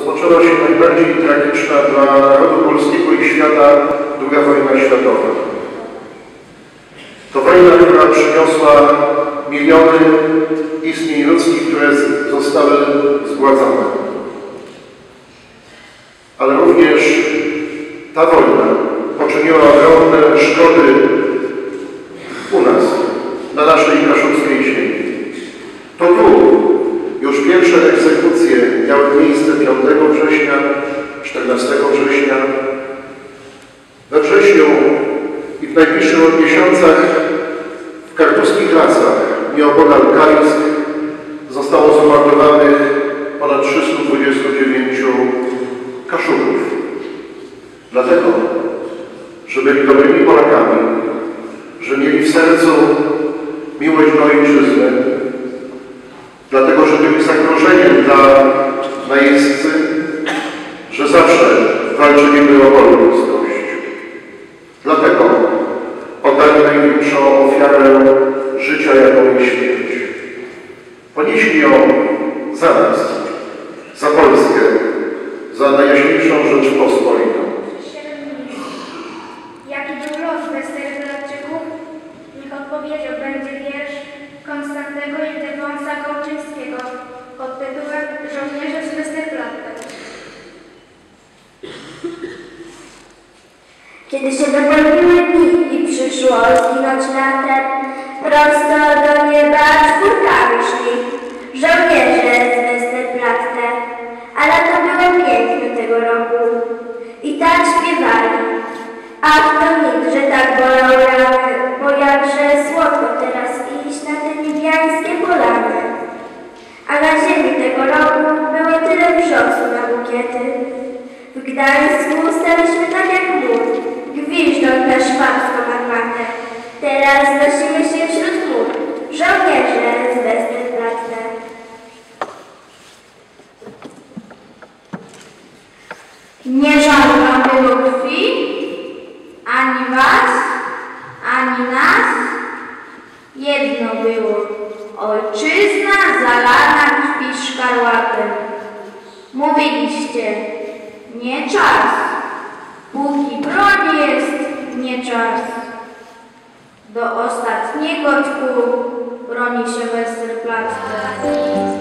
rozpoczęła się najbardziej tragiczna dla narodu polskiego i świata II wojna światowa. To wojna, która przyniosła miliony istnień ludzkich, które zostały zgładzone. Ale również ta wojna poczyniła ogromne szkody u nas, na naszej kaszubskiej ziemi. To tu już pierwsze egzekucje miały miejsce 5 września, 14 września. We wrześniu i w najbliższych miesiącach w kartuskich lasach nieopodal Kalisk zostało zamordowanych ponad 329 Kaszubów. Dlatego, że byli dobrymi Polakami, że mieli w sercu miłość do ojczyzny, dlatego, że byli zagrożeniem dla najeźdźcy, że zawsze walczyli o wolność. Dlatego oddali największą ofiarę życia, jaką jest śmierć. Ponieśli ją za nas, za Polskę, za Najjaśniejszą Rzeczpospolitą. Jaki był los Westerplatczyków? Niech odpowiedzią będzie wiersz Konstantego Ildefonsa Kołczyńskiego pod tytułem Żołnierze z Westerplatte. Kiedy się dopełniły dni i przyszło zginąć latem, prosto do nieba czwórkami szli żołnierze z Westerplatte, ale to było piękne tego roku. I tak śpiewali. Ach, to nic, że tak bolą rany, bo jakże słodko teraz iść na te niebiańskie polany. A na ziemi tego roku było tyle wrzosu na bukiety. W Gdańsku staliśmy tak jak mur, gwiżdżąc na szwabską armatę. Teraz nosimy się wśród mur, żołnierze z Westerplatte. Nie żal wam było krwi, ani was, ani nas. Jedno było, ojczyzna zalana krwi szkarłatem. Mówiliście, nie czas, póki broń jest, nie czas. Do ostatniego tchu broni się Westerplatte.